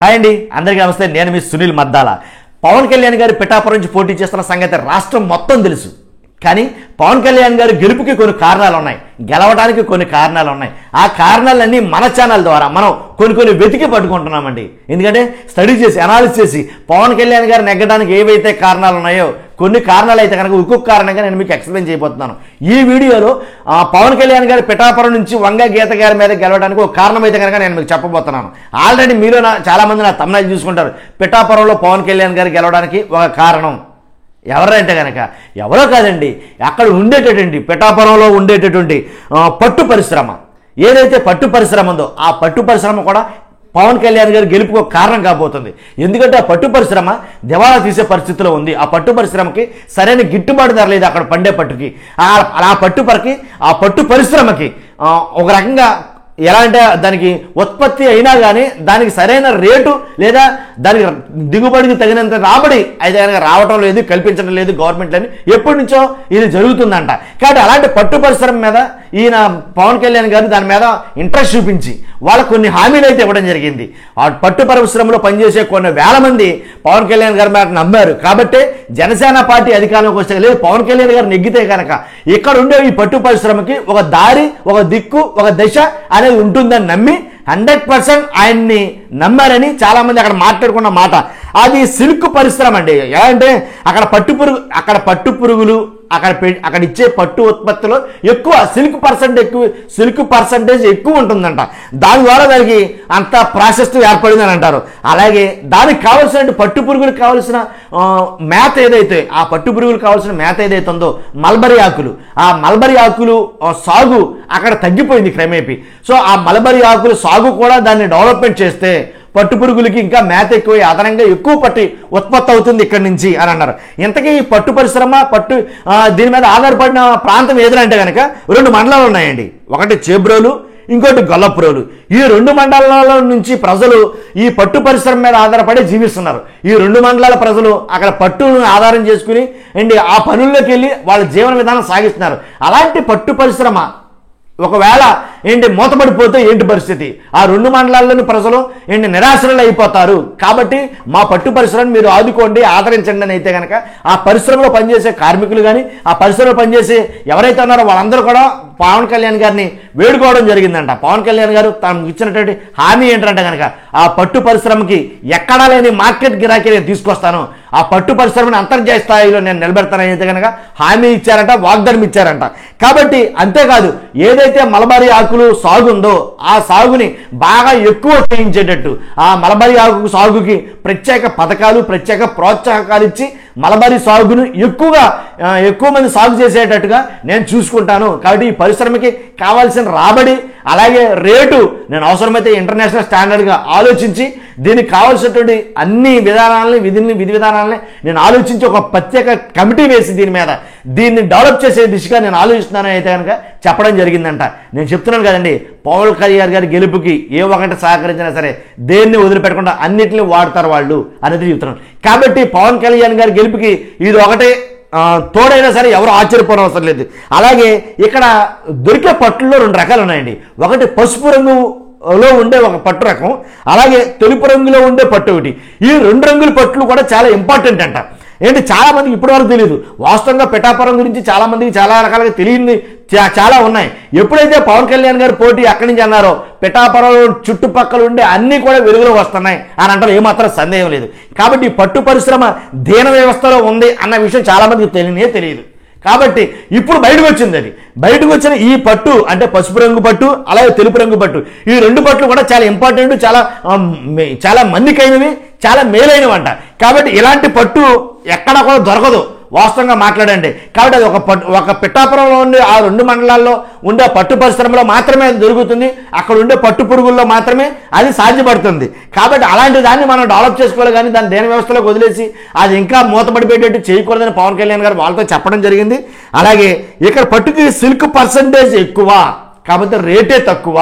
Hi అండి, అందరికీ నమస్తే. నేను మీ సునీల్ మద్దాల. పవన్ కళ్యాణ్ గారు పిఠాపురం నుంచి పోటీ చేస్తున్న సంగతి రాష్ట్రం మొత్తం తెలుసు. కానీ పవన్ కళ్యాణ్ గారు గెలుపుకి కొన్ని కారణాలు ఉన్నాయి, గెలవడానికి కొన్ని కారణాలు ఉన్నాయి. ఆ కారణాలన్నీ మన ఛానల్ ద్వారా మనం కొన్ని వెతికి పట్టుకుంటున్నామండి. ఎందుకంటే స్టడీ చేసి అనాలిసిస్ చేసి పవన్ కళ్యాణ్ గారు నెగ్గడానికి ఏవైతే కారణాలు ఉన్నాయో కొన్ని కారణాలు అయితే కనుక ఒక్కొక్క కారణంగా నేను మీకు ఎక్స్ప్లెయిన్ చేయబోతున్నాను. ఈ వీడియోలో పవన్ కళ్యాణ్ గారు పిఠాపురం నుంచి వంగ గీత గారి మీద గెలవడానికి ఒక కారణం అయితే కనుక నేను మీకు చెప్పబోతున్నాను. ఆల్రెడీ మీలో చాలా మంది నా తమ్ముళ్ళు చూసుకుంటారు. పిఠాపురంలో పవన్ కళ్యాణ్ గారు గెలవడానికి ఒక కారణం ఎవరంటే కనుక ఎవరో కాదండి, అక్కడ ఉండేటటువంటి పిఠాపురంలో ఉండేటటువంటి పట్టు పరిశ్రమ, ఏదైతే పట్టు పరిశ్రమ ఉందో ఆ పట్టు పరిశ్రమ కూడా పవన్ కళ్యాణ్ గారు గెలుపుకు కారణం కాబోతుంది. ఎందుకంటే ఆ పట్టు పరిశ్రమ దివాళా తీసే పరిస్థితిలో ఉంది. ఆ పట్టు పరిశ్రమకి సరైన గిట్టుబాటు ధర లేదు. అక్కడ పండే పట్టుకి ఆ పట్టు పరిశ్రమకి ఒక రకంగా ఎలా అంటే దానికి ఉత్పత్తి అయినా కానీ దానికి సరైన రేటు లేదా దానికి దిగుబడికి తగినంత రాబడి అయితే కనుక రావటం లేదు, కల్పించడం లేదు గవర్నమెంట్ అని ఎప్పటి నుంచో ఇది జరుగుతుందంట. కాబట్టి అలాంటి పట్టు పరిశ్రమ మీద ఈయన పవన్ కళ్యాణ్ గారు దాని మీద ఇంట్రెస్ట్ చూపించి వాళ్ళకు కొన్ని హామీలు అయితే ఇవ్వడం జరిగింది. ఆ పట్టు పరిశ్రమలో పనిచేసే కొన్ని వేల మంది పవన్ కళ్యాణ్ గారి మీద నమ్మారు. కాబట్టి జనసేన పార్టీ అధికారంలోకి వస్తే లేదు పవన్ కళ్యాణ్ గారు నెగ్గితే కనుక ఇక్కడ ఉండే ఈ పట్టు పరిశ్రమకి ఒక దారి, ఒక దిక్కు, ఒక దశ అనేది ఉంటుందని నమ్మి 100% ఆయన్ని నమ్మారని చాలా మంది అక్కడ మాట్లాడుకున్న మాట. అది సిల్క్ పరిశ్రమ అండి. ఎలా అంటే అక్కడ పట్టు పురుగులు అక్కడ ఇచ్చే పట్టు ఉత్పత్తిలో ఎక్కువ సిల్క్ పర్సంటేజ్ ఎక్కువ ఉంటుందంట. దాని ద్వారా దానికి అంత ప్రాసెస్ ఏర్పడిందని అంటారు. అలాగే దానికి కావాల్సిన పట్టు పురుగులకు కావాల్సిన మేత ఏదైతే ఆ పట్టు పురుగులకు కావాల్సిన మేత ఏదైతే ఉందో మల్బరీ ఆకులు సాగు అక్కడ తగ్గిపోయింది క్రమేపీ. సో ఆ మల్బరీ ఆకులు సాగు కూడా దాన్ని డెవలప్మెంట్ చేస్తే పట్టు పురుగులకి ఇంకా మేత ఎక్కువ అదనంగా ఎక్కువ పట్టి ఉత్పత్తి అవుతుంది ఇక్కడి నుంచి అని అన్నారు. ఇంతకీ ఈ పట్టు పరిశ్రమ దీని మీద ఆధారపడిన ప్రాంతం ఏదంటే కనుక 2 మండలాలు ఉన్నాయండి. ఒకటి చేబ్రోలు, ఇంకోటి గొల్లపురోలు. ఈ 2 మండలాల నుంచి ప్రజలు ఈ పట్టు పరిశ్రమ మీద ఆధారపడి జీవిస్తున్నారు. ఈ 2 మండలాల ప్రజలు అక్కడ పట్టును ఆధారం చేసుకుని ఆ పనుల్లోకి వెళ్ళి వాళ్ళ జీవన విధానం సాగిస్తున్నారు. అలాంటి పట్టు పరిశ్రమ ఒకవేళ మూతపడిపోతే ఏంటి పరిస్థితి? ఆ 2 మండలాల్లోని ప్రజలు నిరాశ్రలు అయిపోతారు. కాబట్టి మా పట్టు పరిశ్రమను మీరు ఆదుకోండి, ఆదరించండి అని అయితే కనుక ఆ పరిశ్రమలో పనిచేసే కార్మికులు కానీ ఆ పరిశ్రమలో పనిచేసే ఎవరైతే ఉన్నారో వాళ్ళందరూ కూడా పవన్ కళ్యాణ్ గారిని వేడుకోవడం జరిగిందంట. పవన్ కళ్యాణ్ గారు తనకు ఇచ్చినటువంటి హామీ ఏంటంటే కనుక ఆ పట్టు పరిశ్రమకి ఎక్కడా లేని మార్కెట్ గిరాకీ నేను తీసుకొస్తాను, ఆ పట్టు పరిశ్రమని అంతర్జాతీయ స్థాయిలో నేను నిలబెడతానని అయితే కనుక హామీ ఇచ్చారంట, వాగ్దానం ఇచ్చారంట. కాబట్టి అంతేకాదు ఏదైతే మలబారీ ఆకులు సాగు ఉందో ఆ సాగుని బాగా ఎక్కువ చేయించేటట్టు ఆ మలబారీ ఆకు సాగుకి ప్రత్యేక పథకాలు, ప్రత్యేక ప్రోత్సాహకాలు ఇచ్చి మలబారీ సాగును ఎక్కువ మంది సాగు చేసేటట్టుగా నేను చూసుకుంటాను. కాబట్టి ఈ పరిశ్రమకి కావాల్సిన రాబడి అలాగే రేటు నేను అవసరమైతే ఇంటర్నేషనల్ స్టాండర్డ్గా ఆలోచించి దీనికి కావాల్సినటువంటి అన్ని విధి విధానాలని నేను ఆలోచించి ఒక ప్రత్యేక కమిటీ వేసి దీన్ని డెవలప్ చేసే దిశగా నేను ఆలోచిస్తున్నానని అయితే కనుక చెప్పడం జరిగిందంట. నేను చెప్తున్నాను కదండి, పవన్ కళ్యాణ్ గారి గెలుపుకి ఏ ఒకటి సహకరించినా సరే దేన్ని వదిలిపెట్టకుండా అన్నిటిని వాడతారు వాళ్ళు అనేది చెప్తున్నాను. కాబట్టి పవన్ కళ్యాణ్ గారి గెలుపుకి ఇది ఒకటే తోడైనా సరే ఎవరు ఆశ్చర్యపోనవసరం లేదు. అలాగే ఇక్కడ దొరికే పట్టుల్లో 2 రకాలు ఉన్నాయండి. ఒకటి పసుపు రంగులో ఉండే ఒక పట్టు రకం, అలాగే తెలుపు రంగులో ఉండే పట్టు ఒకటి. ఈ 2 రంగుల పట్టులు కూడా చాలా ఇంపార్టెంట్ అంట. చాలా మందికి ఇప్పటివరకు తెలియదు. వాస్తవంగా పిఠాపురం గురించి చాలా మందికి చాలా రకాలుగా తెలియని చాలా ఉన్నాయి. ఎప్పుడైతే పవన్ కళ్యాణ్ గారు పోటీ అక్కడి నుంచి అన్నారో పిఠాపురం చుట్టుపక్కల ఉండే అన్నీ కూడా వెలుగులో వస్తున్నాయి అని అంటారు, ఏమాత్రం సందేహం లేదు. కాబట్టి ఈ పట్టు పరిశ్రమ దీన వ్యవస్థలో ఉంది అన్న విషయం చాలా మందికి తెలియదు. కాబట్టి ఇప్పుడు బయటకు వచ్చిన ఈ పట్టు అంటే పసుపు రంగు పట్టు అలాగే తెలుపు రంగు పట్టు, ఈ 2 పట్లు కూడా చాలా ఇంపార్టెంట్, చాలా మన్నికైనవి, చాలా మేలైనవంట. కాబట్టి ఇలాంటి పట్టు ఎక్కడ కూడా దొరకదు వాస్తవంగా మాట్లాడండి. కాబట్టి అది ఒక పిఠాపురంలో ఉండే ఆ 2 మండలాల్లో ఉండే పట్టు పరిశ్రమలో మాత్రమే అది దొరుకుతుంది. అక్కడ ఉండే పట్టు పురుగుల్లో మాత్రమే అది సాధ్యపడుతుంది. కాబట్టి అలాంటి దాన్ని మనం డెవలప్ చేసుకోవాలి, కానీ దాన్ని దేని వ్యవస్థలోకి వదిలేసి అది ఇంకా మూతపడిపోయేటట్టు చేయకూడదని పవన్ కళ్యాణ్ గారు వాళ్ళతో చెప్పడం జరిగింది. అలాగే ఇక్కడ పట్టుకి సిల్క్ పర్సంటేజ్ ఎక్కువ కాబట్టి రేటే తక్కువ,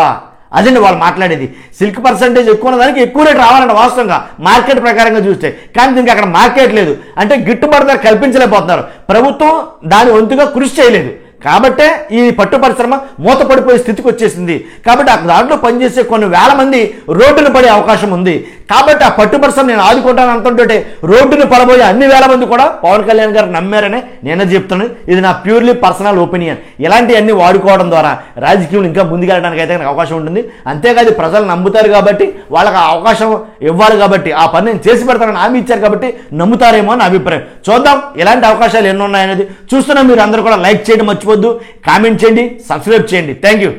అదండి వాళ్ళు మాట్లాడేది. సిల్క్ పర్సంటేజ్ ఎక్కువ ఉన్న దానికి ఎక్కువ రేటు రావాలంటే వాస్తవంగా మార్కెట్ ప్రకారంగా చూస్తే. కానీ దీనికి అక్కడ మార్కెట్ లేదు, అంటే గిట్టుబాటు ధర కల్పించలేకపోతున్నారు. ప్రభుత్వం దాని వంతుగా కృషి చేయలేదు. కాబట్టే ఈ పట్టు పరిశ్రమ మూతపడిపోయే స్థితికి వచ్చేసింది. కాబట్టి దాంట్లో పనిచేసే కొన్ని వేల మంది రోడ్డున పడే అవకాశం ఉంది. కాబట్టి ఆ పట్టుపర్సన్ నేను ఆదుకుంటాను అంటుంటే రోడ్డును పడబోయే అన్ని వేల మంది కూడా పవన్ కళ్యాణ్ గారు నమ్మారనే నేను చెప్తున్నాను. ఇది నా ప్యూర్లీ పర్సనల్ ఒపీనియన్. ఇలాంటివన్నీ వాడుకోవడం ద్వారా రాజకీయం ఇంకా ముందుకెళ్ళడానికి అయితే అవకాశం ఉంటుంది. అంతేకాదు ప్రజలు నమ్ముతారు కాబట్టి వాళ్ళకి ఆ అవకాశం ఇవ్వాలి కాబట్టి ఆ పని నేను చేసి పెడతానని హామీ ఇచ్చారు కాబట్టి నమ్ముతారేమో అని అభిప్రాయం. చూద్దాం ఎలాంటి అవకాశాలు ఎన్ని ఉన్నాయనేది. చూస్తున్నా మీరు అందరూ కూడా లైక్ చేయడం మర్చిపోద్దు, కామెంట్ చేయండి, సబ్స్క్రైబ్ చేయండి. Thank you.